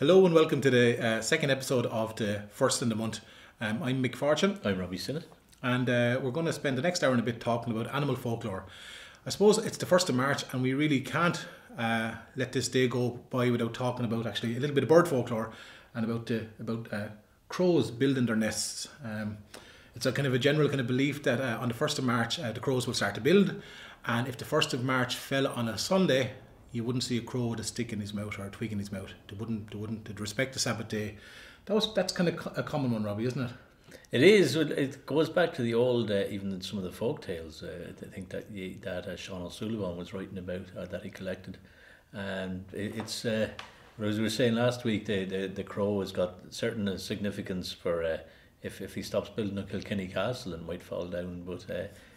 Hello and welcome to the second episode of the first in the month. I'm Mick Fortune. I'm Robbie Sinnott. And we're going to spend the next hour and a bit talking about animal folklore. I suppose it's the 1st of March and we really can't let this day go by without talking about actually a little bit of bird folklore and about crows building their nests. It's a kind of a general kind of belief that on the 1st of March the crows will start to build, and if the 1st of March fell on a Sunday, you wouldn't see a crow with a stick in his mouth or a twig in his mouth. They'd respect the Sabbath day. That's kind of a common one, Robbie, isn't it? It is. It goes back to the old, even some of the folk tales. I think that Sean O'Sullivan was writing about, that he collected. And it's, as we were saying last week, the crow has got certain significance for if he stops building a Kilkenny castle and might fall down. But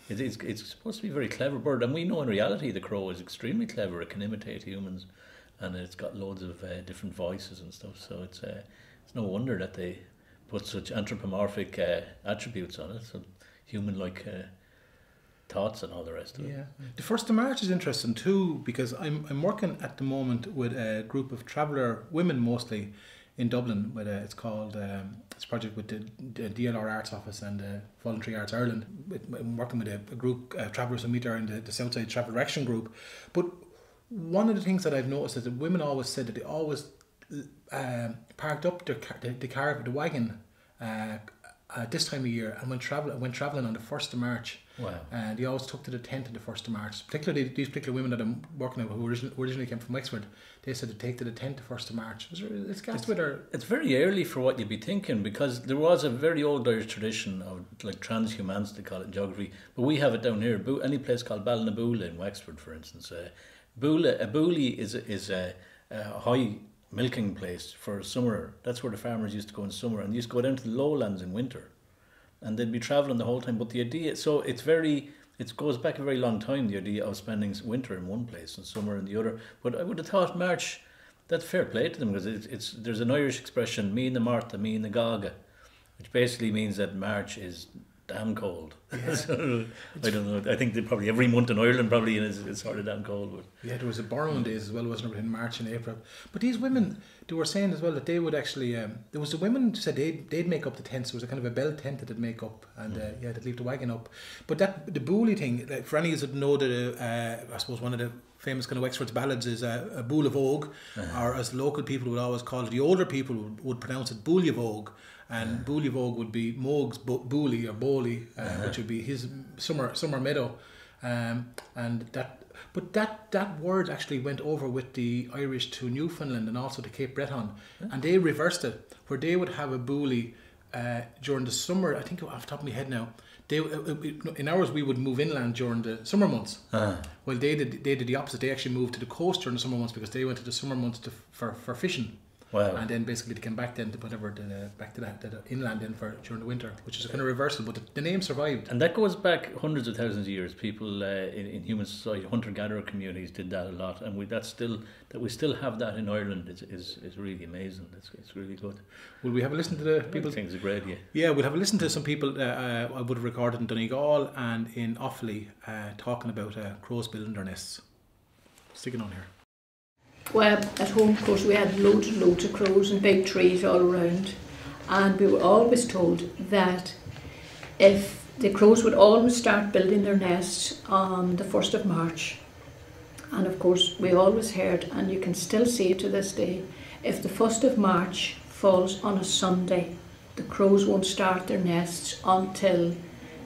it's supposed to be a very clever bird. And we know in reality the crow is extremely clever. It can imitate humans. And it's got loads of different voices and stuff. So it's no wonder that they put such anthropomorphic attributes on it, so human-like thoughts and all the rest of it. Yeah, the 1st of March is interesting too, because I'm working at the moment with a group of traveller women mostly in Dublin. With it's called it's a project with the DLR Arts Office and Voluntary Arts Ireland. I'm working with a group travellers who meet there in the Southside Travel Direction group. But one of the things that I've noticed is that women always said that they always parked up the wagon this time of year, and went travelling on the 1st of March. Wow. And they always took to the tent on the 1st of March. Particularly these particular women that I'm working with who originally came from Westport, they said to take to the tent the 1st of March. It's very early for what you'd be thinking, because there was a very old Irish tradition of like transhumance, they call it in geography, but we have it down here. Any place called Ballinaboula in Wexford, for instance. A boolie is a high milking place for summer. That's where the farmers used to go in summer, and used to go down to the lowlands in winter, and they'd be travelling the whole time. But the idea, so it goes back a very long time, the idea of spending winter in one place and summer in the other. But I would have thought March, that's fair play to them, because there's an Irish expression, me and the Martha, me and the Gaga, which basically means that March is damn cold. Yeah. So, I don't know. I think that probably every month in Ireland probably is sort of damn cold. But yeah, there was a borrowing days as well, wasn't there, in March and April. But these women, they were saying as well that they would actually, there was the women who said they'd make up the tents. There was a kind of a bell tent that they'd make up, and they'd leave the wagon up. But the boolie thing, like, for any of us that know that, I suppose one of the famous kind of Wexford's ballads is a Bool of Ogue, or as local people would always call it, the older people would pronounce it Bool of Ogue. And Bool of Ogue would be Moog's Boolie or Bowley, which would be his summer meadow, and that word actually went over with the Irish to Newfoundland and also to Cape Breton, and they reversed it, where they would have a boolie during the summer. I think off the top of my head now, in ours we would move inland during the summer months. Well, they did the opposite. They actually moved to the coast during the summer months, because they went to the summer months for fishing. Wow. And then basically they came back then to back to the inland then for during the winter, which is a kind of reversal, but the name survived. And that goes back hundreds of thousands of years. People in human society, hunter-gatherer communities, did that a lot, and we still have that in Ireland is really amazing. It's really good. Will we have a listen to the people? I think it's great, yeah. Yeah, we'll have a listen to some people I would have recorded in Donegal and in Offaly talking about crows building their nests. Sticking on here. Well, at home, of course, we had loads and loads of crows and big trees all around, and we were always told that if the crows would always start building their nests on the 1st of March, and of course we always heard, and you can still see it to this day, if the 1st of March falls on a Sunday, the crows won't start their nests until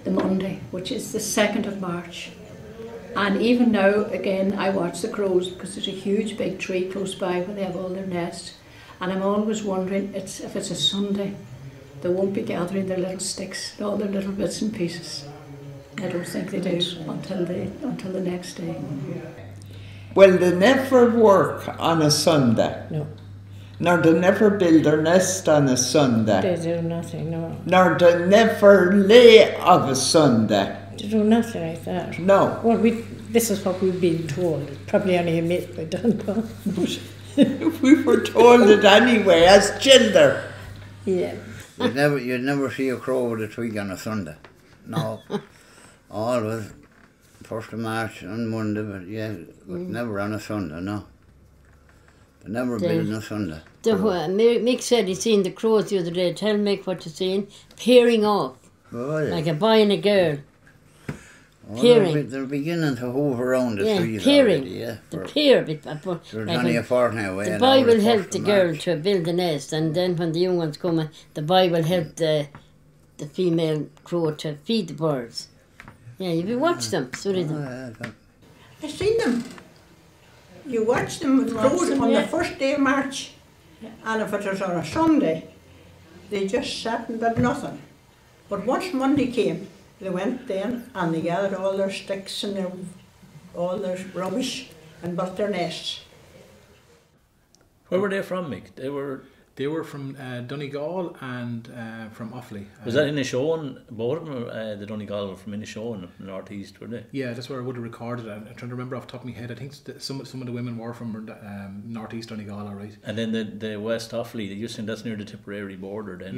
the Monday, which is the 2nd of March. And even now, again, I watch the crows, because there's a huge big tree close by where they have all their nests. And I'm always wondering, if it's a Sunday, they won't be gathering their little sticks, all their little bits and pieces. I don't think they do until the next day. Well, they never work on a Sunday. No. Nor they never build their nest on a Sunday. They do nothing, no. Nor they never lay of a Sunday. They do nothing like that. No. Well, this is what we've been told. Probably only a myth, I don't know. But we were told it anyway, as children. Yeah. You'd never see a crow with a twig on a Sunday. No. Always 1st of March on Monday, but yeah, never on a Sunday, no. They never build on Sunday. Mick said he seen the crows the other day. Tell Mick what you're seeing. Peering off. Oh, yeah. Like a boy and a girl. Oh, Peering. they're beginning to hoof around the trees peering. already, yeah. The peer. There's only a fortnight away. The boy will help the girl to build the nest, and then when the young ones come, the boy will help the female crow to feed the birds. Yeah, you watch them. So did them. I seen them. You watch them with crows on the first day of March, and if it was on a Sunday, they just sat and did nothing. But once Monday came, they went then and they gathered all their sticks and all their rubbish and built their nests. Where were they from, Mick? They were from Donegal and from Offaly. Was that Inishowen, both of them? The Donegal were from Inishowen, North East, were they? Yeah, that's where I would have recorded it. I'm trying to remember off the top of my head. I think some of the women were from North East Donegal, all right. And then the West Offaly, you're saying that's near the Tipperary border then?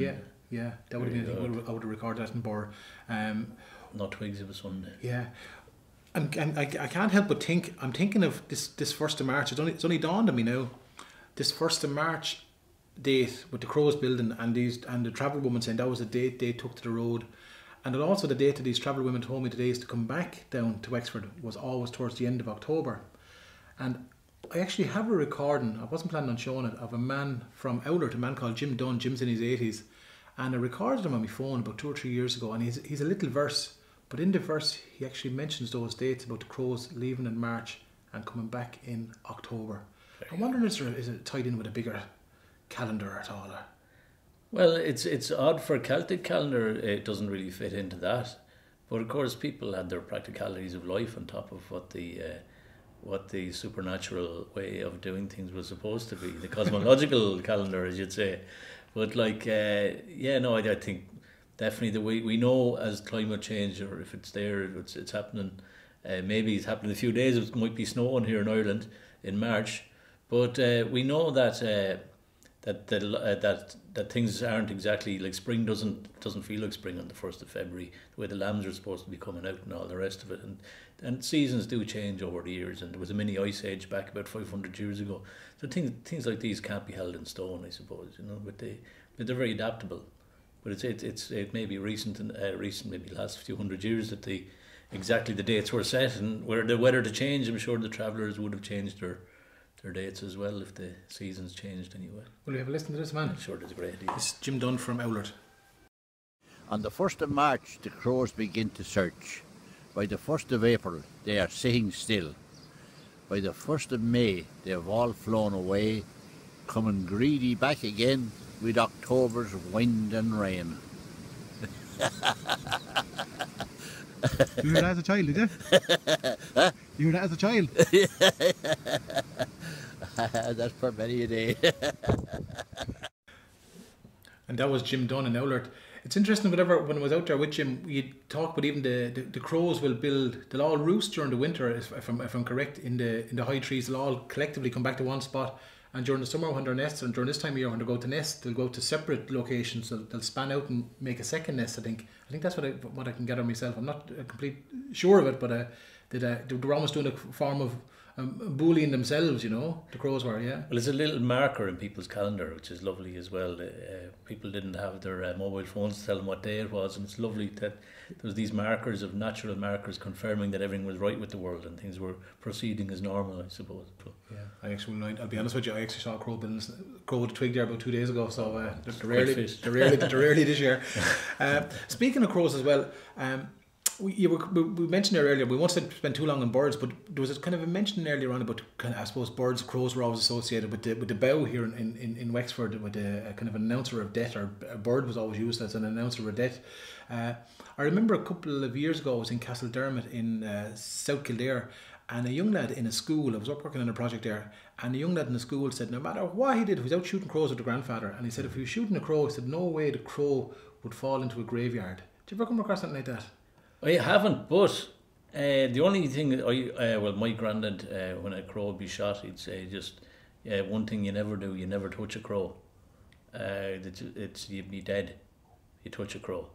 Yeah, that would have been. I would have recorded that in Burr. Not Twigs of a Sunday. Yeah. And I can't help but think, I'm thinking of this 1st of March. It's only dawned on me now. This 1st of March date with the Crows building and the travel women saying that was the date they took to the road, and then also the date that these travel women told me today is to come back down to Wexford was always towards the end of October. And I actually have a recording, I wasn't planning on showing it, of a man from Owlert, a man called Jim Dunn. Jim's in his 80s, and I recorded him on my phone about 2 or 3 years ago, and he's a little verse, but in the verse he actually mentions those dates about the Crows leaving in March and coming back in October. I'm wondering is it tied in with a bigger calendar at all? Well, it's odd for a Celtic calendar. It doesn't really fit into that, but of course people had their practicalities of life on top of what the supernatural way of doing things was supposed to be, the cosmological calendar, as you'd say. But I think definitely the way we know as climate change, or if it's there, it's happening. Maybe it's happening in a few days. It might be snowing here in Ireland in March, but we know that things aren't exactly like spring. Doesn't feel like spring on the 1st of February. The way the lambs are supposed to be coming out and all the rest of it, and seasons do change over the years. And there was a mini ice age back about 500 years ago. So things like these can't be held in stone, I suppose. But they're very adaptable. But it may be recent maybe last few hundred years that exactly the dates were set, and were the weather to change, I'm sure the travellers would have changed their dates as well if the seasons changed anyway. Will you have a listen to this, man? I'm sure that's a great idea. This is Jim Dunn from Owlert. On the 1st of March, the crows begin to search. By the 1st of April, they are sitting still. By the 1st of May, they have all flown away, coming greedy back again with October's wind and rain. You heard that as a child, did you? Huh? You heard that as a child? That's for many a day. And that was Jim Dunn in Owlert. It's interesting, when I was out there with Jim, you talk about even the crows they'll all roost during the winter, if I'm correct, in the high trees. They'll all collectively come back to one spot, and during the summer when they're nesting, and during this time of year when they go to nest, they'll go to separate locations. They'll span out and make a second nest. I think that's what I can gather myself. I'm not complete sure of it, but they were almost doing a form of bullying themselves, the crows were, yeah. Well, it's a little marker in people's calendar, which is lovely as well. People didn't have their mobile phones to tell them what day it was, and it's lovely that there's these markers of natural markers confirming that everything was right with the world and things were proceeding as normal, I suppose. But yeah, I'll be honest with you, I actually saw a crow with a twig there about 2 days ago, so they're rarely this year. Speaking of crows as well, we mentioned earlier, we won't spend too long on birds, but there was a kind of a mention earlier on about I suppose crows were always associated with the bow here in Wexford, with a kind of an announcer of death, or a bird was always used as an announcer of death. I remember a couple of years ago I was in Castledermot in South Kildare, and a young lad in a school, I was working on a project there, and a young lad in the school said no matter what he did, he was out shooting crows with the grandfather, and he said if he was shooting a crow, he said no way the crow would fall into a graveyard. Did you ever come across something like that? I haven't, but the only thing my granddad, when a crow would be shot, he'd say just one thing you never do, you never touch a crow. You'd be dead. You touch a crow.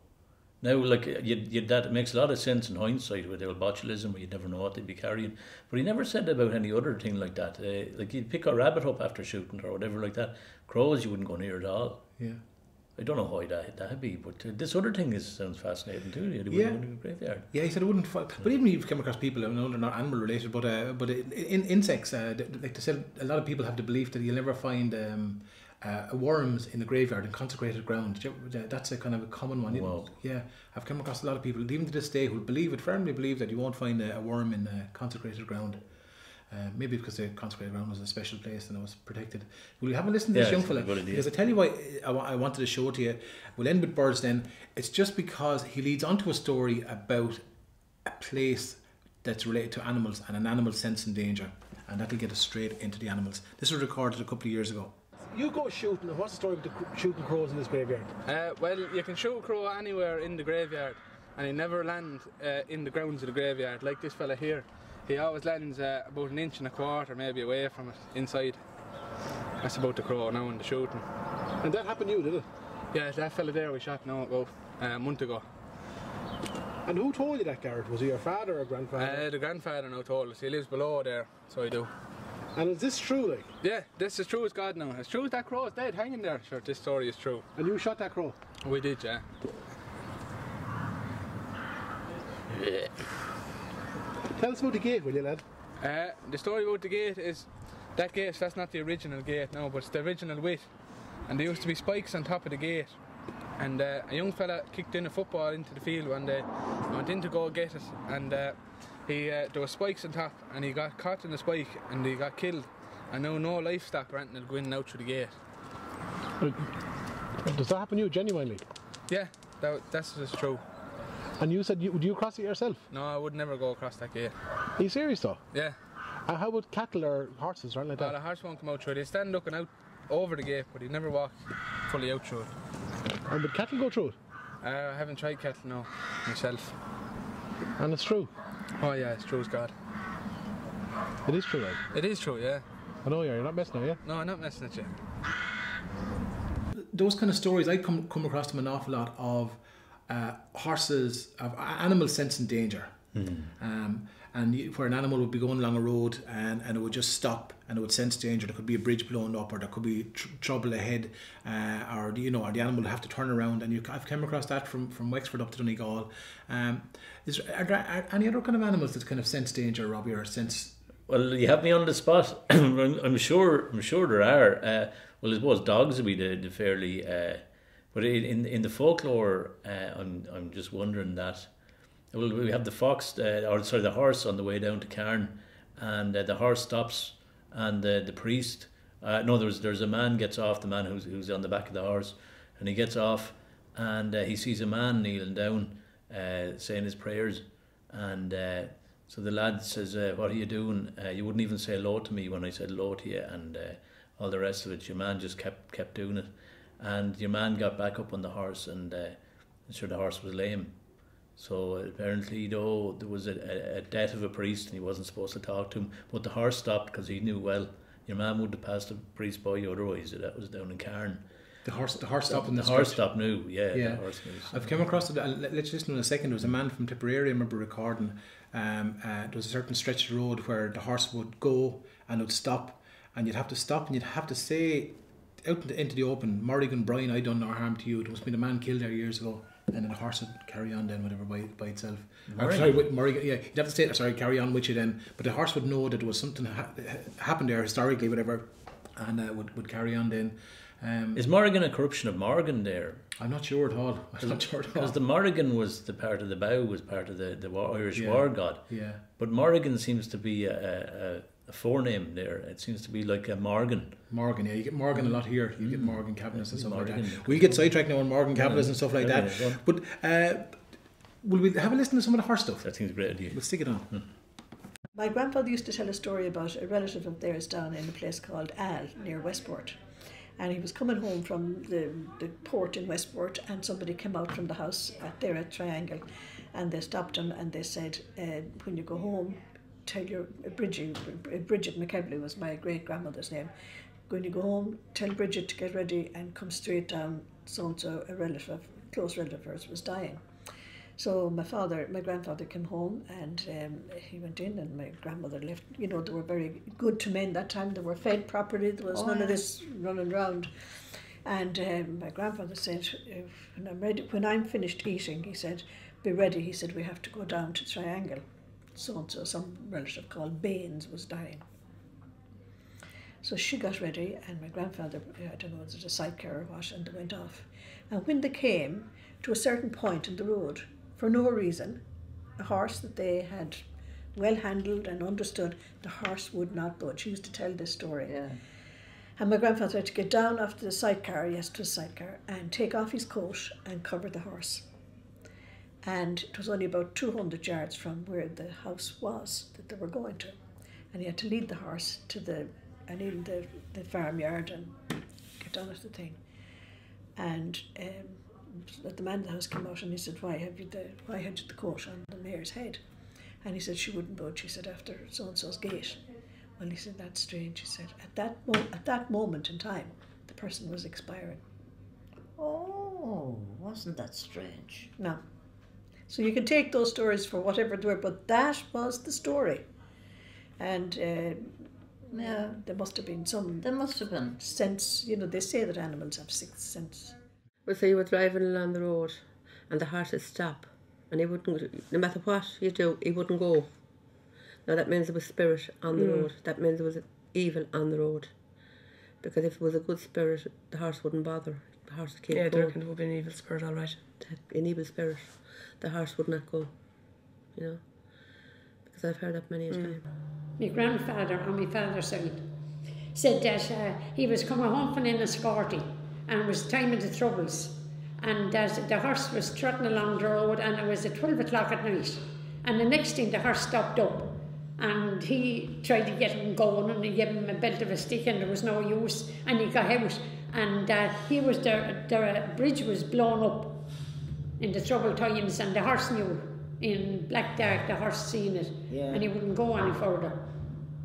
Now, like, that makes a lot of sense in hindsight with the old botulism, where you'd never know what they'd be carrying. But he never said about any other thing like that. Like, you'd pick a rabbit up after shooting or whatever like that. Crows, you wouldn't go near at all. Yeah. I don't know why that'd be, but this other thing sounds fascinating too. You Yeah. wouldn't go to the graveyard. Yeah, he said it wouldn't. But even if you've come across people, I know they're not animal related, but in insects, like they said, a lot of people have the belief that you'll never find worms in the graveyard in consecrated ground. That's a kind of a common one. Wow. Yeah, I've come across a lot of people, even to this day, who firmly believe that you won't find a worm in consecrated ground. Maybe because the consecrated ground was a special place and it was protected. Will you have a listen to this young fella? Because I tell you why I wanted to show it to you. We'll end with birds then. It's just because he leads on to a story about a place that's related to animals and an animal sense in danger. And that'll get us straight into the animals. This was recorded a couple of years ago. You go shooting, and what's the story with the shooting crows in this graveyard? Well, you can shoot a crow anywhere in the graveyard, and he never lands in the grounds of the graveyard, like this fella here. He always lands about 1.25 inches maybe away from it, inside. That's about the crow now in the shooting. And that happened to you, did it? Yeah, that fella there we shot now about a month ago. And who told you that, Garrett? Was he your father or grandfather? The grandfather now told us. He lives below there, so I do. And is this true, like? Yeah, this is true as God now. As true as that crow is dead hanging there, sure, this story is true. And you shot that crow? We did, yeah. Tell us about the gate, will you, lad? The story about the gate is, that gate, that's not the original gate now, but it's the original width. And there used to be spikes on top of the gate. And a young fella kicked in a football into the field one day. I went in to go get it, and there was spikes on top, and he got caught in the spike, and he got killed. And now no livestock or anything will go in and out through the gate. Does that happen to you, genuinely? Yeah, that's just true. And you said, would you cross it yourself? No, I would never go across that gate. Are you serious though? Yeah. And how about cattle or horses or anything like that? The horse won't come out through it. They stand looking out over the gate, but he never walk fully out through it. And would cattle go through it? I haven't tried cattle, no, myself. And it's true? Oh yeah, it's true as God. It is true, right? It is true, yeah. I know you're not messing, are you? No, I'm not messing with you. Those kind of stories, I come across them an awful lot of horses, of animal sense in danger. Where an animal would be going along a road and it would just stop and it would sense danger. There could be a bridge blown up, or there could be trouble ahead, or the animal would have to turn around. And I've come across that from Wexford up to Donegal. Are there any other kind of animals that kind of sense danger, Robbie, or sense? Well, you have me on the spot. I'm sure there are. Well, I suppose dogs would be the fairly. But in the folklore, I'm just wondering that. Well, we have the the horse on the way down to Cairn, and the horse stops, and the priest. There's a man gets off, the man who's on the back of the horse, and he gets off, and he sees a man kneeling down, saying his prayers, and so the lad says, "What are you doing? You wouldn't even say hello to me when I said hello to you," and all the rest of it. Your man just kept doing it, and your man got back up on the horse, and sure the horse was lame. So apparently, though, there was a death of a priest and he wasn't supposed to talk to him, but the horse stopped because he knew, well, your man would have passed the priest by you otherwise. That was down in Cairn. The horse stopped in the horse stopped knew, yeah. The horse knew, so. I've come across it. Let's listen in a second. There was a man from Tipperary, I remember recording. There was a certain stretch of road where the horse would go and it would stop, and you'd have to stop and you'd have to say out into the open, Morrigan, Brian, I done no harm to you. There must have been a man killed there years ago. And then the horse would carry on then, whatever, by itself. Morrigan, yeah, you'd have to say, carry on with you then. But the horse would know that there was something happened there historically, whatever, and would carry on then. Is Morrigan a corruption of Morgan there? I'm not sure at all. Because the Morrigan was the part of the bow, was part of the Irish war god. Yeah. But Morrigan seems to be a forename there. It seems to be like a Morgan. Morgan, yeah. You get Morgan a lot here. You get Morgan cabinets and stuff Morgan. Like that. We get sidetracked now on Morgan cabinets and stuff like that. But will we have a listen to some of the horse stuff? I think it's a great idea. We'll stick it on. My grandfather used to tell a story about a relative of theirs down in a place called Al, near Westport. And he was coming home from the port in Westport, and somebody came out from the house there at Triangle, and they stopped him and they said, when you go home, tell your Bridget McKevley was my great grandmother's name. When you go home, tell Bridget to get ready and come straight down. So a relative, close relative of hers, was dying. So my grandfather came home, and he went in, and my grandmother left. You know, they were very good to men that time. They were fed properly. There was none of this running around. And my grandfather said, when I'm finished eating, he said, be ready. He said, we have to go down to Triangle. So-and-so, some relative called Baines was dying. So she got ready, and my grandfather, I don't know, was it a sidecar or what, and they went off. And when they came to a certain point in the road, for no reason, a horse that they had well handled and understood, the horse would not budge. He used to tell this story. Yeah. And my grandfather had to get down off the sidecar, yes, it was a sidecar, and take off his coat and cover the horse. And it was only about 200 yards from where the house was that they were going to. And he had to lead the horse to the farmyard and get down at the thing. And the man in the house came out, and he said, why had you the coat on the mare's head? And he said she wouldn't budge. He said, after so-and-so's gate. Well, he said, that's strange. He said, at that moment in time, the person was expiring. Oh, wasn't that strange? No. So you can take those stories for whatever they were, but that was the story. And yeah, there must have been some. There must have been. Sense, you know, they say that animals have sixth sense. Well, so you were driving along the road, and the horse would stop, and he wouldn't, no matter what you do, he wouldn't go. Now that means there was spirit on the road. That means there was evil on the road. Because if it was a good spirit, the horse wouldn't bother. The horse would keep going. There would be an evil spirit, all right. An evil spirit. The horse would not go, you know. Because I've heard that many a time. My grandfather on my father's side said that he was coming home from Enniscorthy and was timing the troubles, and that the horse was trotting along the road, and it was at 12 o'clock at night, and the next thing the horse stopped up, and he tried to get him going, and he gave him a belt of a stick, and there was no use, and he got out, and he was the bridge was blown up in the troubled times, and the horse knew. In black dark, the horse seen it, and he wouldn't go any further.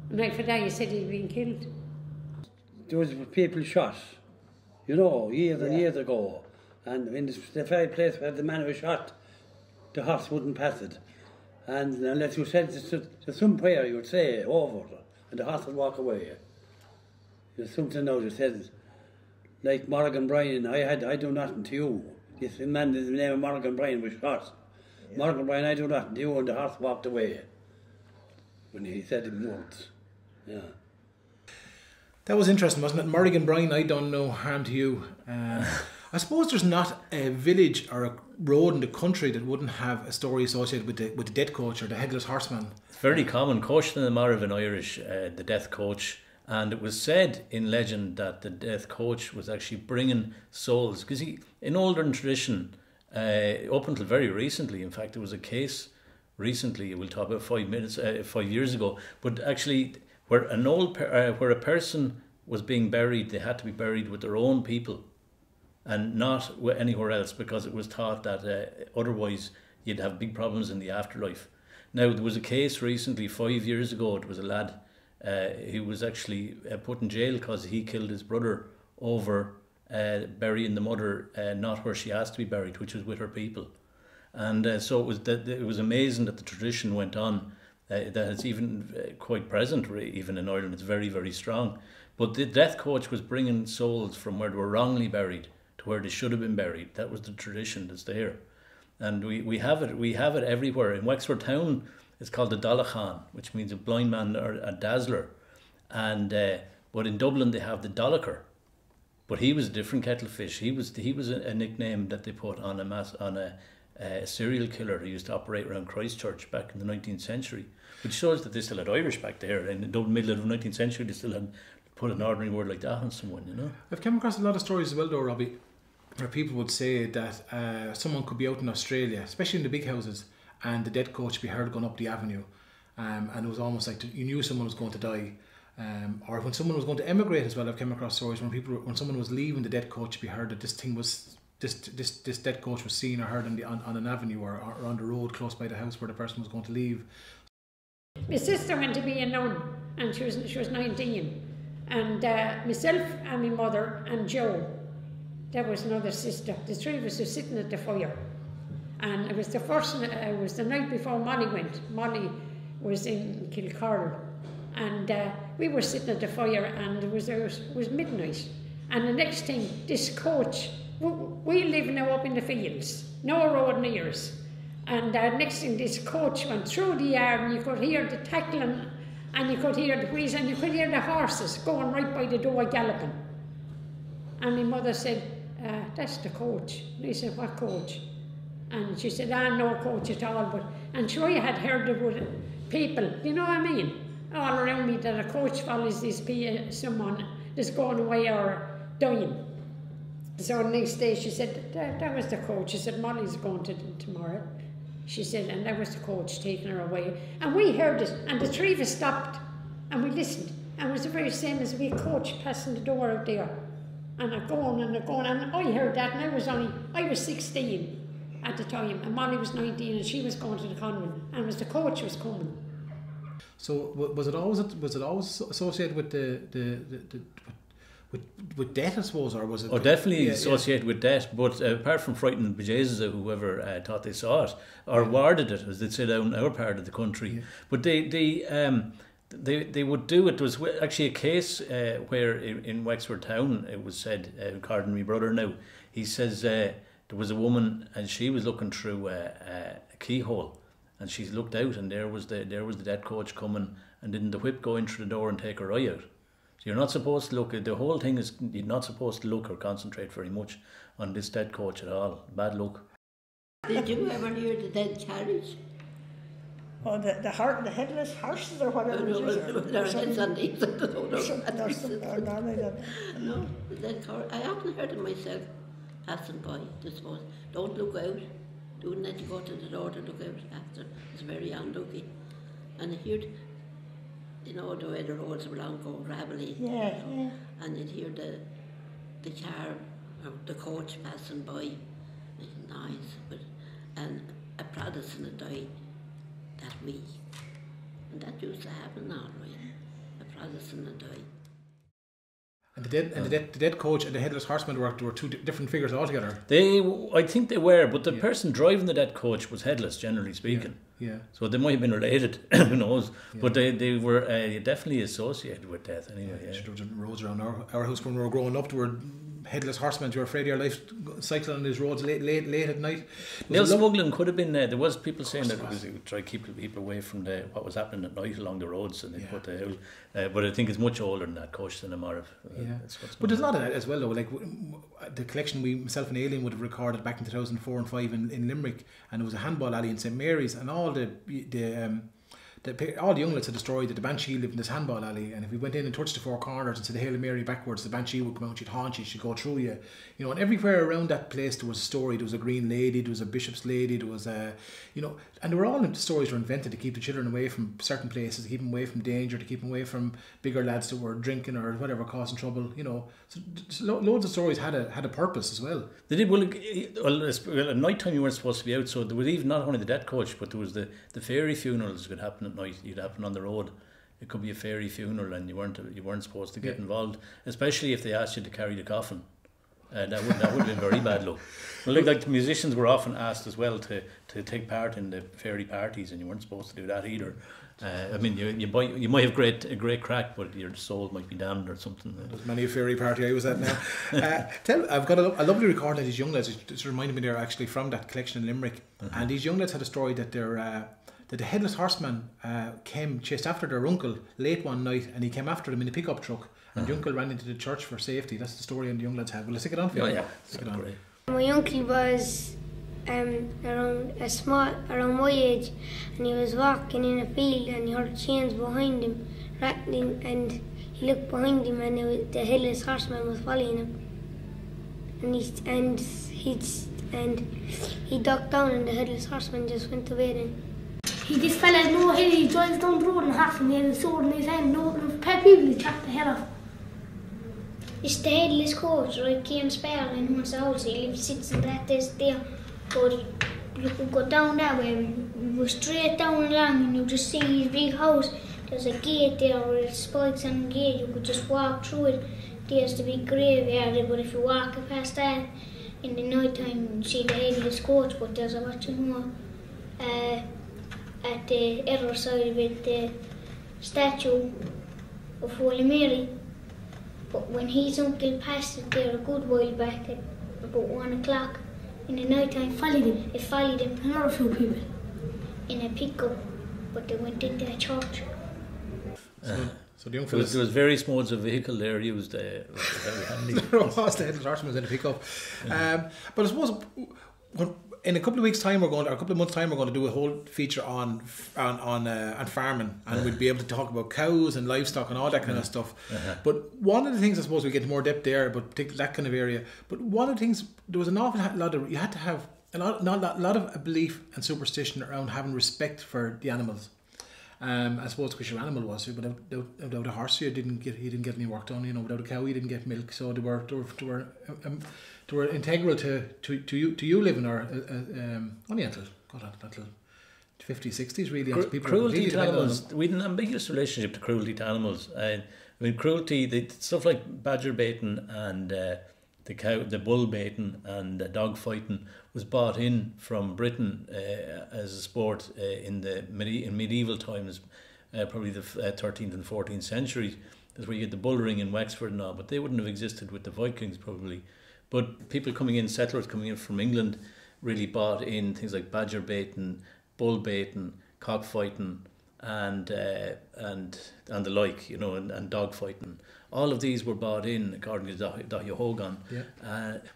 And after that, he said he'd been killed. There was people shot, you know, years and years ago. And in the very place where the man was shot, the horse wouldn't pass it. And unless you said there's some prayer you would say over it, and the horse would walk away. There's something now that says, like Morgan Bryan, I do nothing to you. This man, the name of Morgan Bryan, was shot. Morgan Bryan, I do nothing to you, and the horse walked away when he said the words. Yeah. That was interesting, wasn't it? Morgan Bryan, I done no harm to you. I suppose there's not a village or a road in the country that wouldn't have a story associated with the death coach or the Headless Horseman. It's very common. Coach in the Marv in Irish, the death coach. And it was said in legend that the death coach was actually bringing souls. Because in older tradition, up until very recently, in fact, there was a case recently, we'll talk about 5 years ago, but actually where where a person was being buried, they had to be buried with their own people and not anywhere else, because it was thought that otherwise you'd have big problems in the afterlife. Now, there was a case recently, 5 years ago, it was a lad who was actually put in jail because he killed his brother over burying the mother not where she asked to be buried, which was with her people. And so it was amazing that the tradition went on, that it's even quite present even in Ireland. It's very, very strong. But the death coach was bringing souls from where they were wrongly buried to where they should have been buried. That was the tradition that's there. And we have it everywhere. In Wexford town, it's called the Dolachan, which means a blind man or a dazzler. And but in Dublin they have the Dolacher. But he was a different kettle of fish. He was a nickname that they put on a serial killer who used to operate around Christchurch back in the 19th century, which shows that they still had Irish back there. In the middle of the 19th century, they still had put an ordinary word like that on someone, you know. I've come across a lot of stories as well, though, Robbie, where people would say that someone could be out in Australia, especially in the big houses, and the dead coach be heard going up the avenue, and it was almost like you knew someone was going to die. Or when someone was going to emigrate as well, I've come across stories when someone was leaving the dead coach, be heard that this dead coach was seen or heard on an avenue or on the road close by the house where the person was going to leave. My sister went to be a nun, and she was 19, and myself and my mother and Joe, that was another sister. The three of us were sitting at the fire, And it was the night before Molly went. Molly was in Kilcorrell, and we were sitting at the fire, and it was midnight. And the next thing, this coach, we live now up in the fields, no road near us. And next thing, this coach went through the yard, and you could hear the tackling, and you could hear the wheels, and you could hear the horses going right by the door galloping. And my mother said, that's the coach. And I said, what coach? And she said, no coach at all. And sure, you had heard about people, you know what I mean, all around me, that a coach follows this someone that's going away or dying. So the next day she said, that was the coach. She said, Molly's going to tomorrow. She said, and that was the coach taking her away. And we heard it, and the three of us stopped, and we listened. And it was the very same as we coach passing the door out there. And they're going, and I heard that, and I was 16 at the time, and Molly was 19, and she was going to the convent, and it was the coach was coming. So was it always associated with with death, I suppose, or was it? Oh, definitely associated with death. But apart from frightening bejesus of whoever thought they saw it or warded it, as they'd say down our part of the country, but they would do it. There was actually a case where in Wexford town, it was said, according to my brother now, he says there was a woman and she was looking through a keyhole, and she looked out, and there was the dead coach coming, and didn't the whip go in through the door and take her eye out? So you're not supposed to look at the whole thing. You're not supposed to look or concentrate very much on this dead coach at all. Bad luck. Did you ever hear the dead carriage? Oh, the headless horses or whatever it is. Their heads on these. No, the dead carriage. I often heard it myself passing by. This was, don't look out. Don't let you go to the door to look out after. It's very unlucky. And I heard, you know, the way the roads were long going gravelly. Yeah, you know, and you'd hear the car or the coach passing by, making noise. And a Protestant had died that week. And that used to happen all right. A Protestant had died. And the dead coach and the headless horseman were two different figures altogether. I think they were, but the person driving the dead coach was headless, generally speaking. Yeah. So they might have been related, who knows? Yeah. But they were definitely associated with death anyway. Yeah. There was roads around our house when we were growing up. There were headless horsemen. You were afraid of your life cycling on these roads late at night. Nail smuggling could have been there. There was people saying that it would try to keep people away from what was happening at night along the roads, and they put the hill. But I think it's much older than that, Coach Cinnamore. But there's a lot of that as well, though. Like the collection myself and Aileen would have recorded back in 2004 and 5 in Limerick, and there was a handball alley in St Mary's, and all the young lads had the story that the Banshee lived in this handball alley, and if we went in and touched the four corners and said the Hail Mary backwards, the Banshee would come out, she'd haunt you, she'd go through you, you know. And everywhere around that place there was a story. There was a green lady, there was a bishop's lady, there was a, you know, and they were all stories were invented to keep the children away from certain places, to keep them away from danger, to keep them away from bigger lads that were drinking or whatever, causing trouble, you know. So loads of stories had a purpose as well. They did. Well, at night time you weren't supposed to be out, so there was even not only the dead coach, but there was the fairy funerals could happen at night. You'd happen on the road. It could be a fairy funeral, and you weren't supposed to get involved, especially if they asked you to carry the coffin. That would have been very bad luck. Well, like the musicians were often asked as well to take part in the fairy parties, and you weren't supposed to do that either. I mean, you might have a great crack, but your soul might be damned or something. There's many a fairy party I was at now. I've got a lovely recording of these young lads. It's reminded me they're actually from that collection in Limerick, and these young lads had a story that that the headless horseman chased after their uncle late one night, and he came after them in a pickup truck, and the uncle ran into the church for safety. That's the story, and the young lads have. Well, let's take it on for you. Yeah, stick it on. Great. My uncle was around my age, and he was walking in a field, and he heard chains behind him rattling, and he looked behind him, and the headless horseman was following him, and he ducked down, and the headless horseman just went away then. This fella had no head, he drives down the road in half, and he had a sword in his hand, no pair people, he chopped the head off. It's the headless coach, right? Came spare in one's house, he lives sits in that desk there. But you could go down that way, we go straight down along, and you just see his big house. There's a gate there with spikes on the gate, you could just walk through it. There's the big graveyard, but if you walk past that, in the night time and see the Headless Horseman, but there's a watching more at the other side with the statue of Holy Mary. But when his uncle passed it there a good while back at about 1 o'clock in the night time, it followed him. Another few people. In a pickup, but they went into a church. So the young there was various modes of vehicle there used. Very handy. There was the Headless Horseman was in a pickup. But I suppose in a couple of weeks' time, or a couple of months' time, we're going to do a whole feature on farming, and we'll be able to talk about cows and livestock and all that kind of stuff. But one of the things, I suppose, we get more depth there, but particularly that kind of area. But one of the things, there was an awful lot of, you had to have a lot of a belief and superstition around having respect for the animals. I suppose because your animal was, without a horse he didn't get any work done. You know, without a cow he didn't get milk. So they were integral to you living, or only until 50s, 60s really. Cruelty to animals. We had an ambiguous relationship to cruelty to animals. I mean, cruelty, stuff like badger baiting and the bull baiting and dog fighting was brought in from Britain as a sport in medieval times, probably the 13th and 14th centuries. That's where you get the bull ring in Wexford and all, but they wouldn't have existed with the Vikings probably. But people coming in, settlers coming in from England, really brought in things like badger baiting, bull baiting, cockfighting, and the like, you know, and dog fighting. All of these were brought in according to Dahlia Hogan,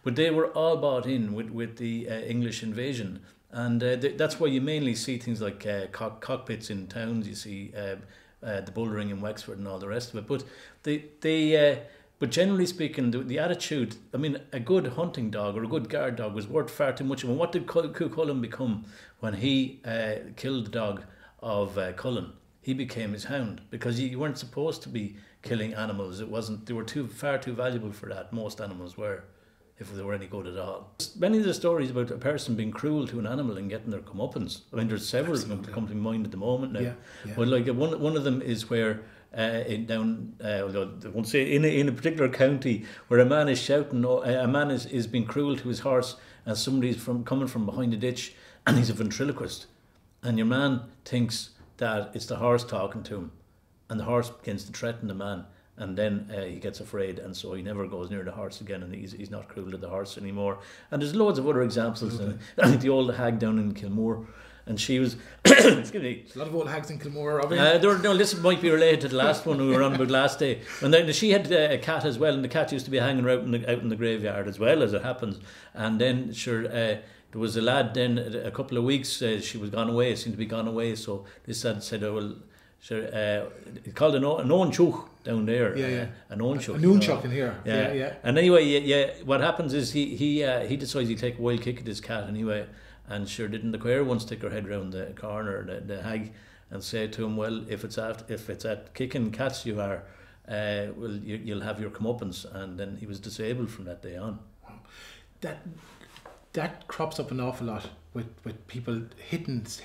but they were all brought in with the English invasion, and that's why you mainly see things like cockpits in towns. You see the bull ring in Wexford and all the rest of it. But but generally speaking, the attitude, I mean, a good hunting dog or a good guard dog was worth far too much. I mean, what did Cullen become when he killed the dog of Cullen? He became his hound, because you weren't supposed to be killing animals. It wasn't. They were far too valuable for that. Most animals were, if they were any good at all. Many of the stories about a person being cruel to an animal and getting their comeuppance. I mean, there's several of them that come to mind at the moment now. But like one of them is where I won't say in a particular county, where a man is shouting, a man is being cruel to his horse, and somebody's coming from behind a ditch, and he's a ventriloquist, and your man thinks that it's the horse talking to him, and the horse begins to threaten the man, and then he gets afraid, and so he never goes near the horse again, and he's not cruel to the horse anymore. And there's loads of other examples. I think the old hag down in Kilmore, and she was excuse me. There's a lot of old hags in Kilmore, Robbie. This might be related to the last one we were on about last day. And then she had a cat as well, and the cat used to be hanging out in the graveyard as well, as it happens. And then there was a lad then, a couple of weeks, she was gone away, seemed to be gone away, so this lad said, oh, well, it's called an ownchuch down there. An ownchuch. A noonchuch in here. Yeah. And anyway, what happens is he decides he'll take a wild kick at his cat anyway, and sure didn't the queer one stick her head round the corner, the hag, and say to him, well, if it's at kicking cats you are, well, you'll have your comeuppance. And then he was disabled from that day on. Wow. That crops up an awful lot with people hitting an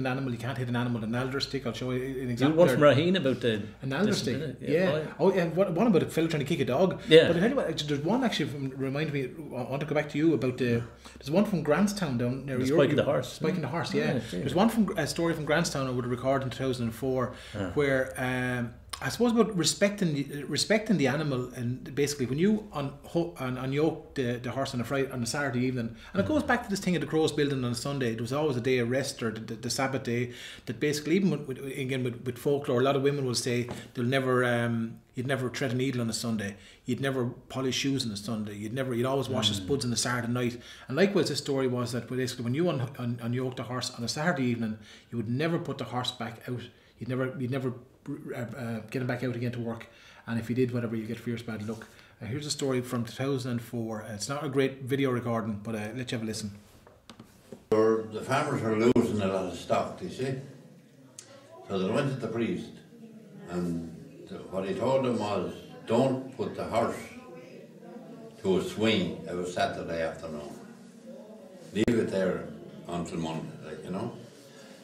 animal. You can't hit an animal. An alder stick. I'll show you an example. One from Raheen about an alder stick. Yeah. Oh, yeah. One about a fellow trying to kick a dog. Yeah. But anyway, there's one actually remind me. I want to go back to you about there's one from Grantstown down near Spiking the Horse. Spiking the Horse. Yeah. There's one from a story from Grantstown I would record in 2004 where. I suppose about respecting the animal, and basically when you unyoke the horse on a Saturday evening, and it goes back to this thing at the Crows building on a Sunday. There was always a day of rest, or the Sabbath day, that basically even with folklore, a lot of women will say they'll never you'd never tread a needle on a Sunday, you'd never polish shoes on a Sunday, you'd always wash the spuds on a Saturday night. And likewise, this story was that basically when you unyoked the horse on a Saturday evening, you would never put the horse back out. You'd never get him back out again to work, and if you did, whatever, you get fierce bad luck. Here's a story from 2004. It's not a great video recording, but let you have a listen. The farmers are losing a lot of stock, you see, so they went to the priest, and what he told them was, don't put the horse to a swing of a Saturday afternoon, leave it there until Monday, like, you know.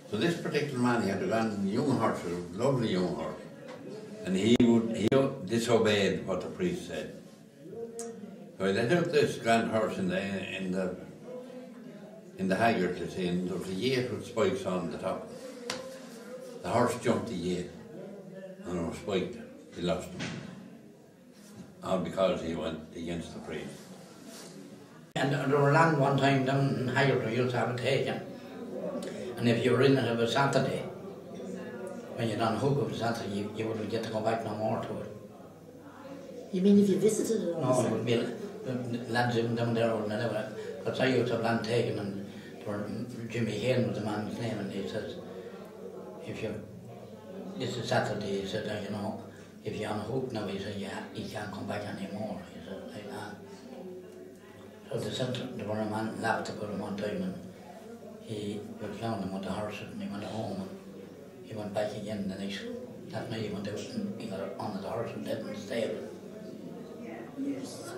So this particular man, he had a young horse, a lovely young horse, and he disobeyed what the priest said. Well, they took this grand horse in the haggard, you see, and there was a gate with spikes on the top. The horse jumped the gate, and it was spiked. He lost him. All because he went against the priest. And there were land one time down in Haggard, we used to have a taken. And if you were in it of a Saturday, when you're on a hook of a Saturday, you wouldn't get to go back no more to it. You mean if you visited it? No, it would be lads even down there wouldn't never. Because I used to have land taken, and Jimmy Hale was the man's name, and he says, if you, this is Saturday, he said, you know, if you're on a hook now, he said, yeah, he can't come back anymore. He said, like that. So they said there were a man laughed about him one time, and he found him with the horse, and he went home, and he went back again the next, that night he went out and he got on the horse and dead in the stable. Yes.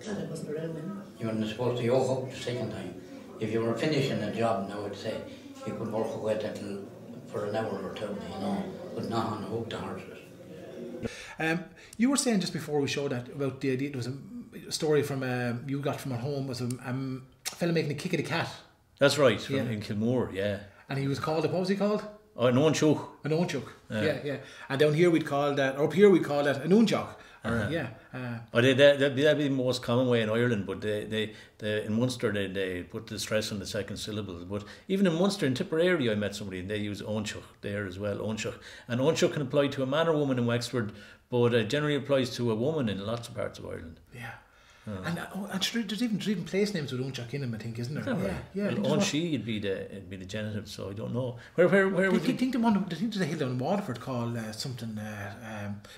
God, I wasn't around then. You weren't supposed to yoke up the second time. If you were finishing a job now, I'd say, you could work away for an hour or two, you know, but not on the hook the horses. You were saying just before we showed that about the idea, there was a story from you got from at home, was a fella making a kick at a cat. That's right, in Kilmore, yeah. And he was called, what was he called? Oh, an Oonchuk. An Oonchuk, yeah. And down here we'd call that, or up here we'd call that an Oonchuk. Yeah. That'd be the most common way in Ireland, but they in Munster they put the stress on the second syllable. But even in Munster, in Tipperary, I met somebody and they use Oonchuk there as well, Oonchuk. And Oonchuk can apply to a man or woman in Wexford, but it generally applies to a woman in lots of parts of Ireland. Yeah. And there's even place names with Oonchuk in them, I think, isn't there? Yeah. Well, Onshi would be the genitive, so I don't know. Where would you think there's a hill down in Waterford called something?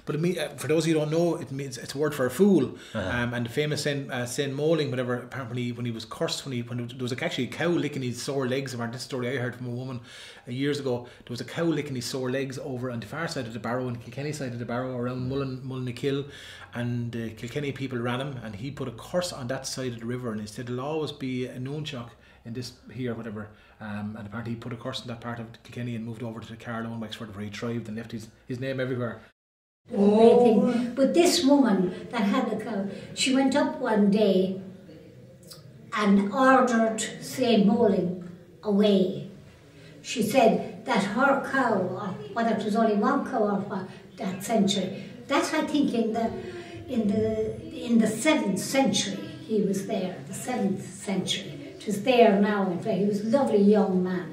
But it mean, for those of you who don't know, it's a word for a fool. And the famous Saint Moling, whatever. Apparently, when he was cursed, when there was actually a cow licking his sore legs. About this story I heard from a woman years ago. There was a cow licking his sore legs over on the far side of the Barrow, and Kilkenny side of the Barrow, around Mullinakill, and the Kilkenny people ran him, and he put a curse on that side of the river, and he said there'll always be a Noonchuk in this here, whatever. And apparently he put a curse on that part of Kilkenny and moved over to the Carlow in Wexford, where he thrived and left his name everywhere. But this woman that had the cow, she went up one day and ordered St. Moling away. She said that her cow, or whether it was only one cow or what, that century, that I think in the 7th century he was there, the 7th century. It was there now, in fact. He was a lovely young man.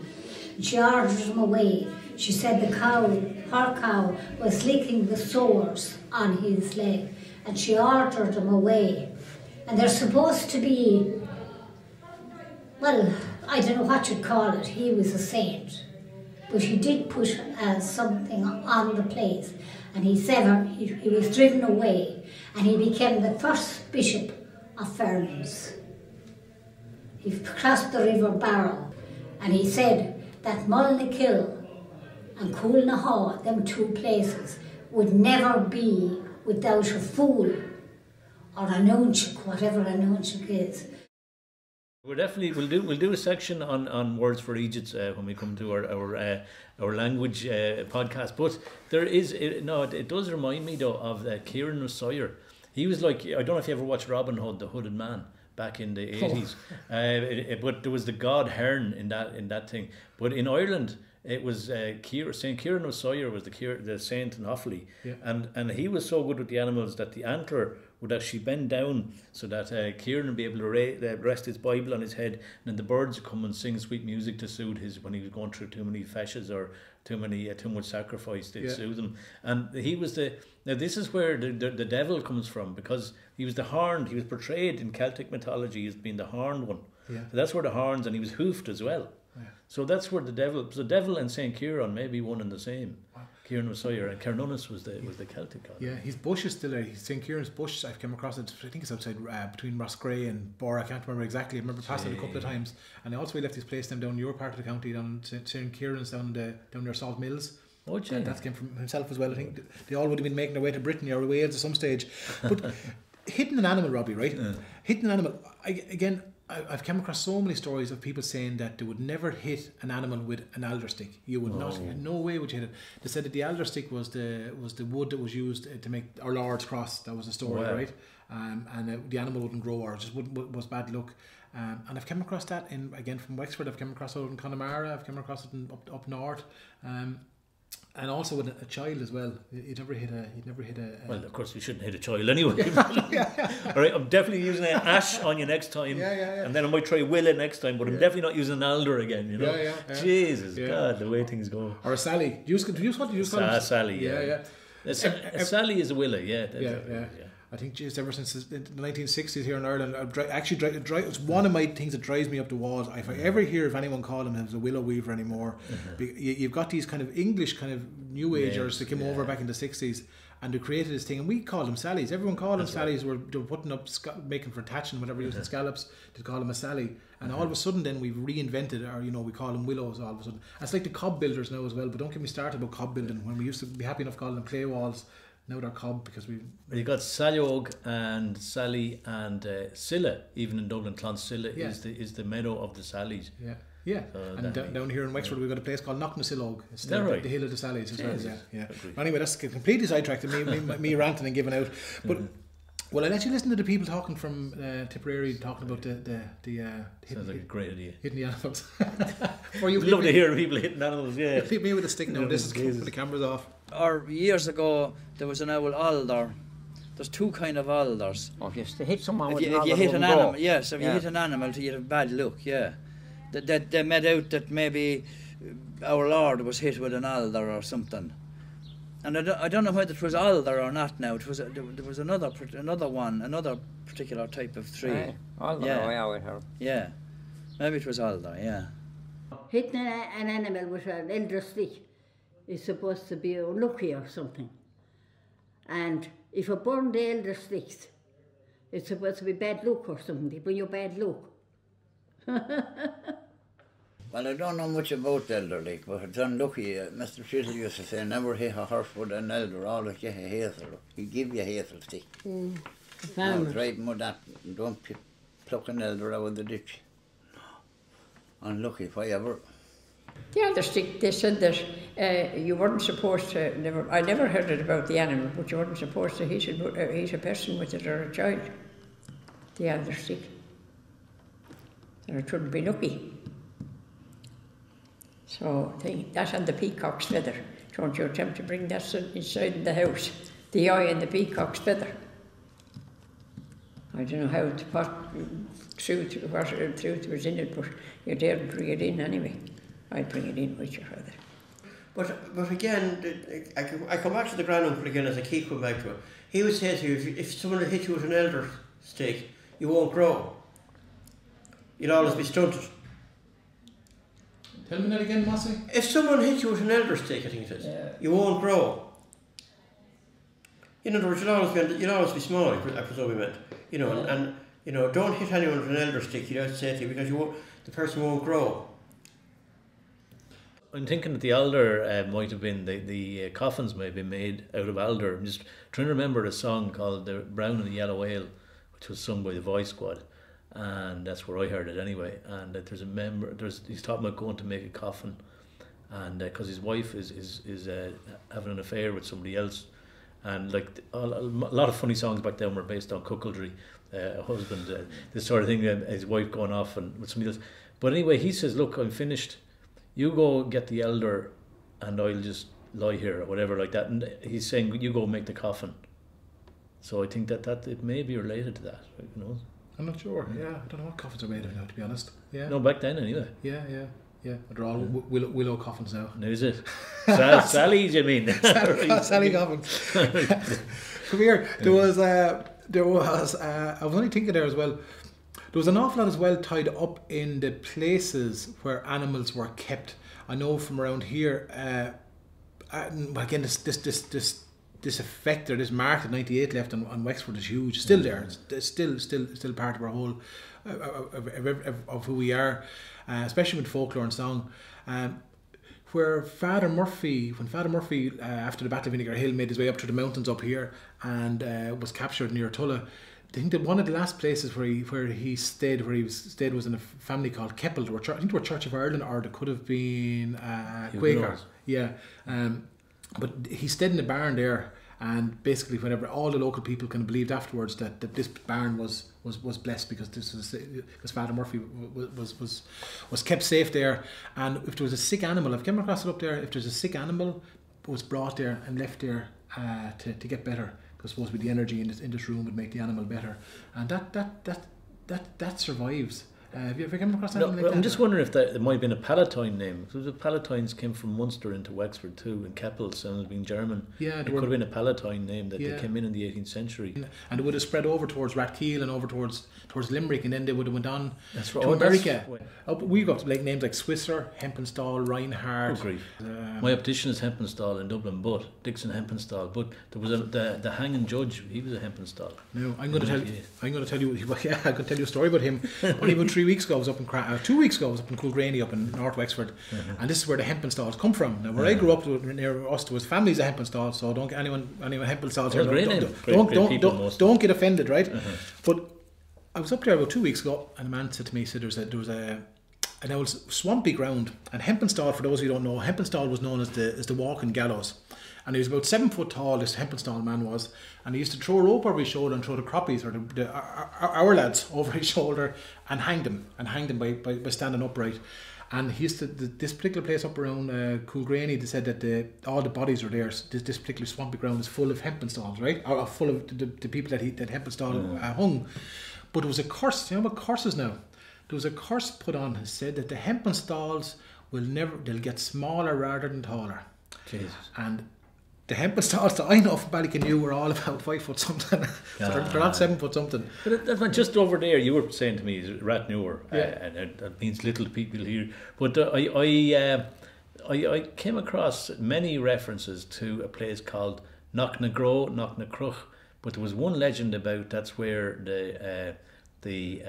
And she ordered him away. She said her cow was licking the sores on his leg, and she ordered him away. And they're supposed to be, well, I don't know what you'd call it. He was a saint. But he did put something on the place. And he said he was driven away, and he became the first bishop of Ferns. He crossed the River Barrow, and he said that Mullinakill and Coolnahaw, them two places, would never be without a fool or a Noonchuk, whatever a Noonchuk is. We'll do a section on words for Egypt when we come to our language podcast. But there is it does remind me though of Kieran Sawyer. He was like, I don't know if you ever watched Robin Hood, the Hooded Man, back in the 80s. But there was the god Hearn in that thing. But in Ireland, it was Saint Kieran Sawyer was the saint in Offaly, and he was so good with the animals that the antler would actually bend down so that Kieran would be able to rest his Bible on his head, and then the birds would come and sing sweet music to soothe when he was going through too many fashes or too much sacrifice to soothe him. And he was now this is where the devil comes from, because he was the horned. He was portrayed in Celtic mythology as being the horned one. So that's where the horns, and he was hoofed as well. So that's where the devil and Saint Kieran may be one and the same. Kieran was Sawyer, and Cernunnos was the Celtic god. Yeah, his bush is still there. St. Kieran's bush, I've come across it, I think it's outside between Roscrea and Bor, I can't remember exactly. I remember passing it a couple of times. And also he left his place down your part of the county, down St. Kieran's down near Salt Mills. Oh, gee. That came from himself as well. I think they all would have been making their way to Brittany or Wales at some stage. But hitting an animal, Robbie, right? Hitting an animal, I've come across so many stories of people saying that they would never hit an animal with an alder stick. You would not, no way would you hit it. They said that the alder stick was the wood that was used to make our Lord's cross. That was the story, right? And the animal wouldn't grow, or just was bad luck. And I've come across that again from Wexford. I've come across it in Connemara. I've come across it up north. And also with a child as well. You'd never hit a. Well, of course, you shouldn't hit a child anyway. All right, I'm definitely using an ash on you next time. And then I might try Willow next time, but I'm definitely not using an alder again. You know. Jesus God, the way things go. Or a Sally. Do you use what? Do you use Sally? A Sally is a Willow. Yeah. I think just ever since the 1960s here in Ireland, it's one of my things that drives me up the walls. If I ever hear of anyone call him as a willow weaver anymore, you've got these kind of English kind of new agers that came over back in the 60s and they created this thing, and we called them Sallies. Everyone called them Sallies. They were putting up, making for thatching, whatever, using scallops, to call them a Sally. And all of a sudden then we've reinvented, or we call them willows all of a sudden. It's like the cob builders now as well, but don't get me started about cob building, when we used to be happy enough calling them clay walls. Now they're cob because you got Saliog and Sally and Silla, even in Dublin. Clonsilla is the meadow of the Sallies. And down here in Wexford we've got a place called Knocknasilog. It's the hill of the Sallies as well. Anyway, that's completely sidetracked. Me ranting and giving out. But well, I'll let you listen to the people talking from Tipperary talking about the sounds like a great idea. Hitting the animals. Love to hear people hitting animals. Yeah. Hit me with a stick now. This is put the cameras off. Or years ago, there was an owl alder. There's two kind of alders. If you hit someone with an alder, if you hit an animal, you hit an animal, you have bad luck. That they made out that maybe our Lord was hit with an alder or something. And I don't know whether it was alder or not. Now there was another particular type of tree. Alder, yeah, maybe it was alder. Yeah. Hitting an animal with an elder stick is supposed to be unlucky or something. And if you burn the elder sticks, it's supposed to be bad luck or something. They bring you bad luck. Well, I don't know much about the elder leak, but it's unlucky. Mr. Chisel used to say, never hit a horse with an elder, always get a hazel. He'd give you a hazel stick. Now, drive him with that, don't pluck an elder out of the ditch. Unlucky if I ever. The elder stick, they said that you weren't supposed to, I never heard it about the animal, but you weren't supposed to hit a person with it or a child, the elder stick. And it shouldn't be lucky. So that and the peacock's feather. Don't you attempt to bring that inside the house. The eye and the peacock's feather. I don't know how what truth was in it, but you daren't bring it in anyway. I'd bring it in with your father. But again, I come back to the granduncle again as I keep coming back to it. He would say to you, if someone had hit you with an elder stick, you won't grow. You'll always be stunted. Tell me that again, Mossy. If someone hit you with an elder stick, I think it is, you won't grow. In other words, you'll always be small, I presume he meant. And don't hit anyone with an elder stick, you know, to say to you, because the person won't grow. I'm thinking that the alder might have been, the coffins may have been made out of alder. I'm just trying to remember a song called The Brown and the Yellow Ale, which was sung by the Voice Squad. And that's where I heard it anyway. And he's talking about going to make a coffin, and because his wife is having an affair with somebody else, and like a lot of funny songs back then were based on cuckoldry, husband, this sort of thing, his wife going off and with somebody else. But anyway, he says, "Look, I'm finished. You go get the elder, and I'll just lie here," or whatever like that. And he's saying, "You go make the coffin." So I think that it may be related to that, you know. I'm not sure. Yeah, I don't know what coffins are made of now, to be honest. Yeah. No, back then anyway. Yeah. They're all willow coffins now. Now is it? Sally's, you mean? Sally coffins. Come here. There was. I was only thinking there as well. There was an awful lot as well tied up in the places where animals were kept. I know from around here. Again, this effect or this mark that 98 left on Wexford is huge. Still there. It's still part of our whole of who we are, especially with folklore and song. When Father Murphy after the Battle of Vinegar Hill made his way up to the mountains up here and was captured near Tulla, think that one of the last places where he stayed was in a family called Keppel. I think they were Church of Ireland, or they could have been Quaker. Yeah, but he stayed in the barn there, and basically, whenever all the local people kind of believed afterwards that this barn was blessed because because Father Murphy was kept safe there, and if there was a sick animal, I've come across it up there. If there's a sick animal, was brought there and left there to get better. Because supposed to be the energy in this room would make the animal better, and that survives. Have you ever come across anything like that? I'm just wondering if it might have been a Palatine name. Because the Palatines came from Munster into Wexford too, and Keppel sounds being German. Yeah, it could have been a Palatine name that they came in the 18th century. And it would have spread over towards Rathkeale and over towards Limerick, and then they would have went on to America. We got like names like Swisser, Hempenstall, Reinhardt. Oh, great. My optician is Hempenstall in Dublin, but Dixon Hempenstall. But there was the hanging judge. He was a Hempenstall. No, I'm going to tell you. Yeah, I could tell you a story about him. Only about 3 weeks ago, I was up in 2 weeks ago, I was up in Coolgraney, up in North Wexford, and this is where the Hempenstalls come from. Now, where I grew up near us, there was families of Hempenstalls, so don't get anyone Hempenstalls here. Don't get offended, right? But I was up there about 2 weeks ago, and a man said to me, there was an old swampy ground, and Hempenstall, for those of you who don't know, Hempenstall was known as the walking gallows. And he was about 7 foot tall, this Hempenstall man was, and he used to throw a rope over his shoulder and throw the croppies, or our lads, over his shoulder and hang them by standing upright. And he used to, this particular place up around Coolgraney, they said that all the bodies are there. This particular swampy ground is full of Hempenstalls, right? Or full of the people that Hempenstall hung. But there was a curse, you know about curses now? There was a curse put on that said that the Hempenstalls they'll get smaller rather than taller. Jesus. And the Hempenstalls that I know from Ballycanoe were all about 5 foot something. So they're not 7 foot something. But that's not just over there. You were saying to me, is Ratnewer, and that means little people here. But I came across many references to a place called Knocknagro, Knocknacruch. But there was one legend about that's where the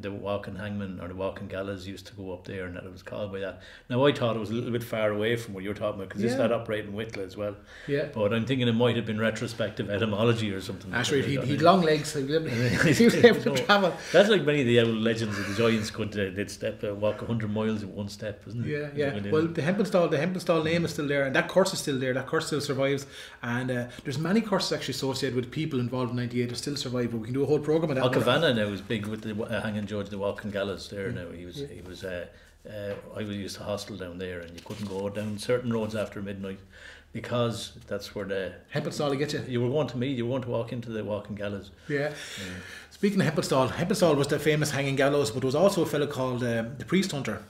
walking hangman or the walking gallows used to go up there, and that it was called by that. Now I thought it was a little bit far away from what you're talking about, because this had operated in Wicklow as well. Yeah. But I'm thinking it might have been retrospective etymology or something. Actually, he'd long legs, so he was able to travel. That's like many of the old legends of the giants they'd walk 100 miles in one step, isn't it? Yeah. Well, the Hempenstal name is still there, and that curse is still there. That curse still survives, and there's many curses actually associated with people involved in 98 that still survive. But we can do a whole program on that. Alcavanna now is big with the hanging judge, the walking gallows there. Now he was I used to hostel down there, and you couldn't go down certain roads after midnight because that's where the Hempenstal get you. You were going to walk into the walking gallows. Yeah. Speaking of Hempenstal was the famous hanging gallows, but there was also a fellow called the Priest Hunter.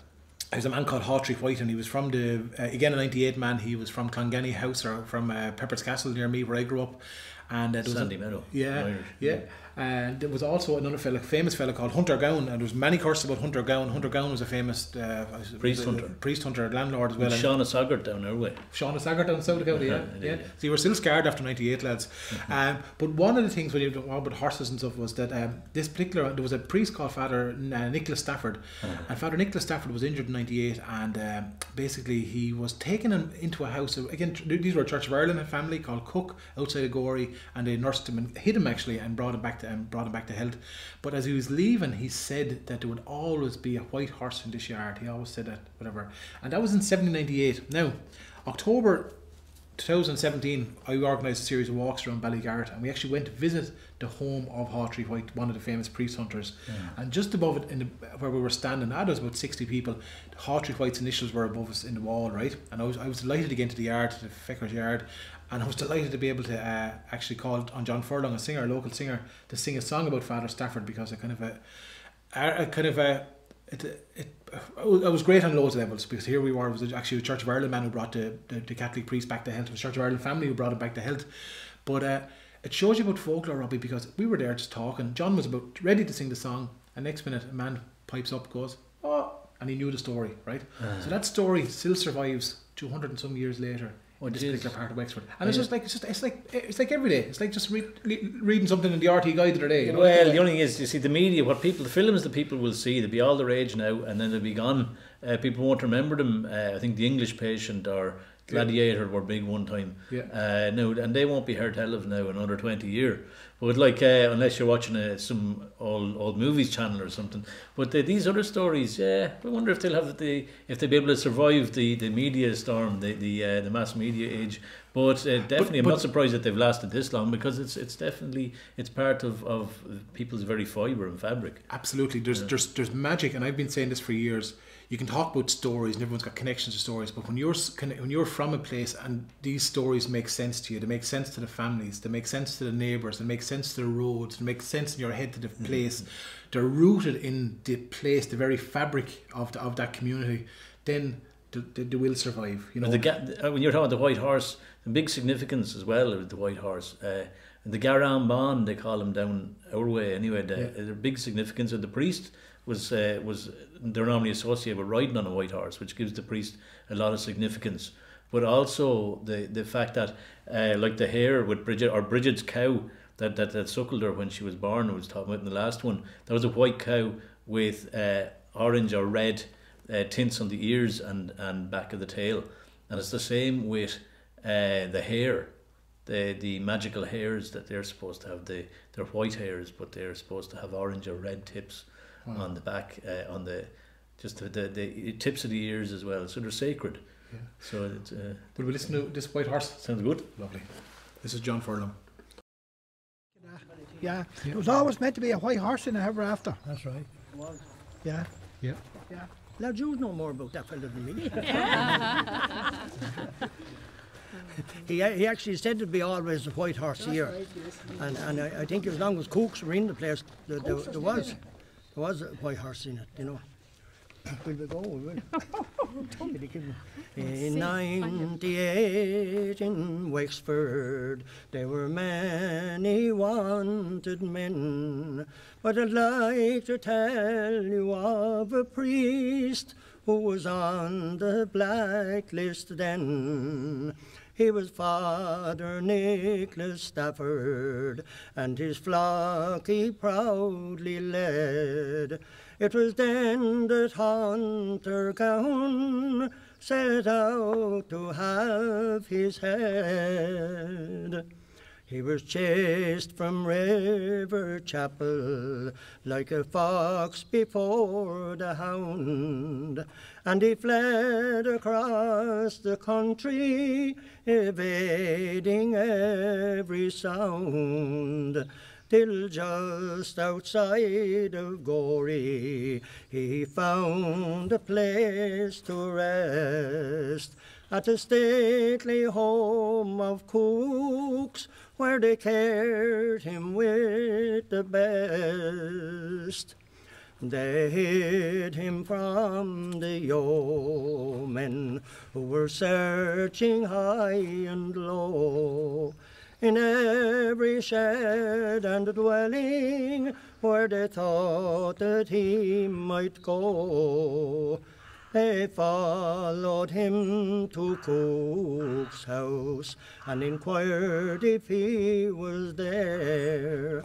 There was a man called Hawtrey White, and he was from again a 98 man. He was from Clonganny House, or from Pepper's Castle near me where I grew up. And Sandy Meadow. Yeah. And there was also another famous fella called Hunter Gown, and there was many curses about Hunter Gown. Hunter Gown was a famous priest hunter, landlord as well. Sean Saggart down our way. Sean Saggart down South Dakota, yeah. So you were still scarred after 98, lads. But one of the things when you talk about horses and stuff was that there was a priest called Father Nicholas Stafford, and Father Nicholas Stafford was injured in 98, and basically he was taken into a house. Again, these were a Church of Ireland family called Cook outside of Gorey, and they nursed him and hid him actually and brought him back to health. But as he was leaving, he said that there would always be a white horse in this yard. He always said that, whatever. And that was in 1798. Now, October 2017, I organised a series of walks around Ballygarrett, and we actually went to visit the home of Hawtrey White, one of the famous priest hunters. And just above it, where we were standing, there was about 60 people. Hawtrey White's initials were above us in the wall, right? And I was delighted to get into the yard, to the Fecker's yard, and I was delighted to be able to actually call on John Furlong, a local singer, to sing a song about Father Stafford, because I was great on loads of levels, because here we were. It was actually a Church of Ireland man who brought the Catholic priest back to health. It was a Church of Ireland family who brought it back to health. But it shows you about folklore, Robbie, because we were there just talking. John was about ready to sing the song, and next minute a man pipes up, goes, "Oh," and he knew the story, right? So that story still survives 200 and some years later. In this particular part of Wexford, and it's like every day. It's like just reading something in the RT Guide of the day. You know? Well, the only thing is, you see, the media, the films that people will see, they'll be all the rage now, and then they'll be gone. People won't remember them. I think The English Patient or Gladiator were big one time. Yeah. Now, and they won't be heard tell of now in under 20 years. But like, unless you're watching some old movies channel or something. But these other stories, I wonder if they'll have if they'll be able to survive the media storm, the mass media age. But definitely, I'm not surprised that they've lasted this long, because it's definitely part of people's very fibre and fabric. Absolutely, there's magic, and I've been saying this for years. You can talk about stories, and everyone's got connections to stories, but when you're from a place and these stories make sense to you, they make sense to the families, they make sense to the neighbours, they make sense to the roads, they make sense in your head to the place. They're rooted in the place, the very fabric of that community. Then they will survive. You know, when you're talking about the White Horse, the big significance as well of the White Horse. The Garan Bond, they call him down our way anyway. The big significance of the priest was they're normally associated with riding on a white horse, which gives the priest a lot of significance. But also the fact that like the hare with Bridget's cow that suckled her when she was born, I was talking about in the last one, that was a white cow with orange or red tints on the ears and back of the tail. And it's the same with the hare. The magical hares that they're supposed to have, they're white hares, but they're supposed to have orange or red tips on the back, on the tips of the ears as well. So they're sacred. Yeah. So it's, will we listen to this White Horse? Sounds good. Lovely. This is John Furlong. Yeah, it was always meant to be a white horse in ever after. That's right. It was. Yeah. Yeah. Yeah. Now you know more about that fella than me. He actually said it'd be always a white horse here, right, yes. And I think as long as cooks were in the place, there was a white horse in it, you know. Will we go? We will. In 98 in Wexford, there were many wanted men, but I'd like to tell you of a priest who was on the blacklist then. He was Father Nicholas Stafford, and his flock he proudly led. It was then that Hunter Gown set out to have his head. He was chased from River Chapel like a fox before the hound, and he fled across the country, evading every sound, till just outside of Gorey he found a place to rest, at a stately home of cooks, where they cared him with the best. They hid him from the yeomen who were searching high and low, in every shed and dwelling where they thought that he might go. They followed him to Cook's house and inquired if he was there.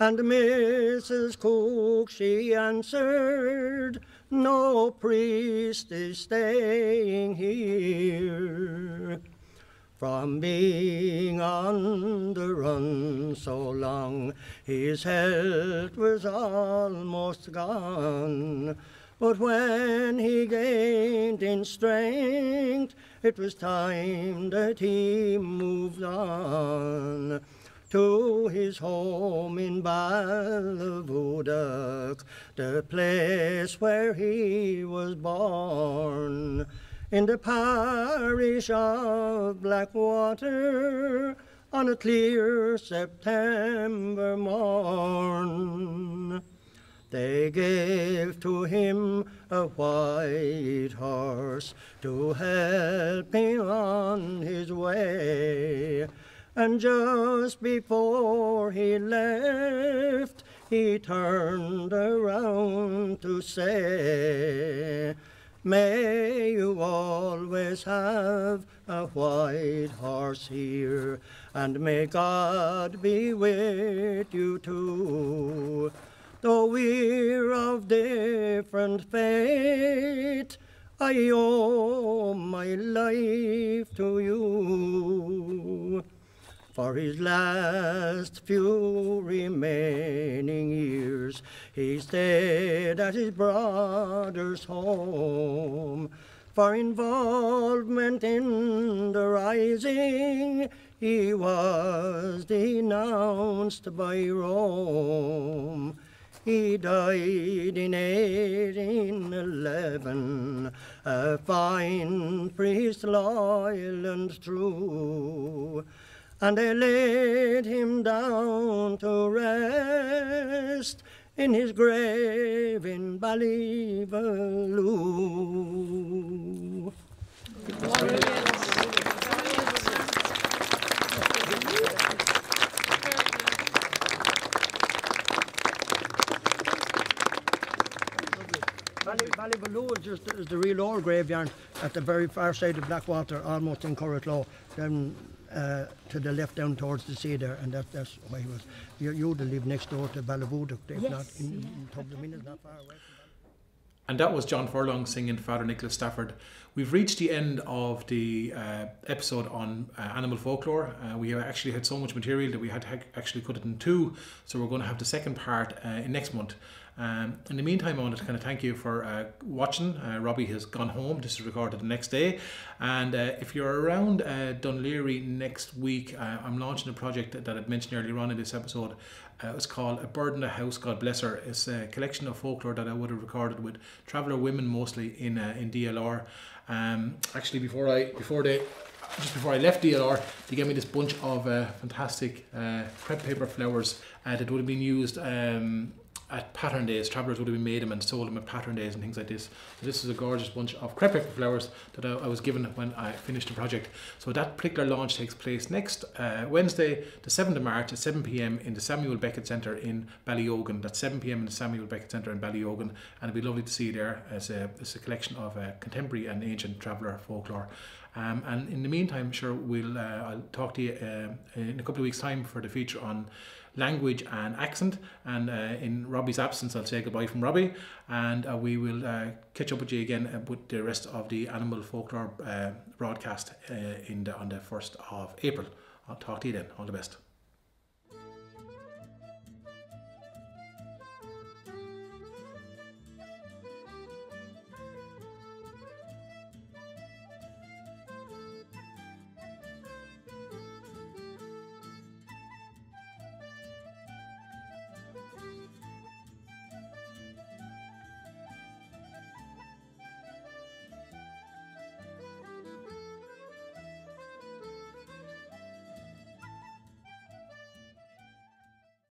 And Mrs. Cook, she answered, "No priest is staying here." From being on the run so long, his health was almost gone. But when he gained in strength, it was time that he moved on to his home in Ballavoodock, the place where he was born, in the parish of Blackwater, on a clear September morn. They gave to him a white horse to help him on his way, and just before he left, he turned around to say, "May you always have a white horse here, and may God be with you too. Though we're of different fate, I owe my life to you. For his last few remaining years, he stayed at his brother's home. For involvement in the rising, he was denounced by Rome. He died in 1811, a fine priest, loyal and true. And they laid him down to rest in his grave in Ballyvaloo. Ballyvaloo is the real old graveyard at the very far side of Blackwater, almost in Corraclough. Then to the left down towards the sea there, and that's why he was. You would live next door to Ballyvoodoo, if not in Tubbermin, is not far away. And that was John Furlong singing Father Nicholas Stafford. We've reached the end of the episode on animal folklore. We have actually had so much material that we had to actually cut it in two, so we're going to have the second part in next month. In the meantime, I wanted to kind of thank you for watching. Robbie has gone home. This is recorded the next day. And if you're around Dunleary next week, I'm launching a project that I'd mentioned earlier on in this episode. It's called A Bird in the House, God Bless Her. It's a collection of folklore that I would have recorded with traveller women mostly in DLR. Actually, before I left DLR, they gave me this bunch of fantastic crepe paper flowers that would have been used at pattern days. Travellers would have been made them and sold them at pattern days and things like this. So this is a gorgeous bunch of crepe paper flowers that I was given when I finished the project. So that particular launch takes place next Wednesday, the 7th of March at 7 p.m. in the Samuel Beckett Centre in Ballyogan. That's 7 p.m. in the Samuel Beckett Centre in Ballyogan, and it'd be lovely to see you there as a collection of contemporary and ancient traveller folklore. And in the meantime, sure, I'll talk to you in a couple of weeks' time for the feature on language and accent, and in Robbie's absence I'll say goodbye from Robbie, and we will catch up with you again with the rest of the animal folklore broadcast on the 1st of April. I'll talk to you then. All the best.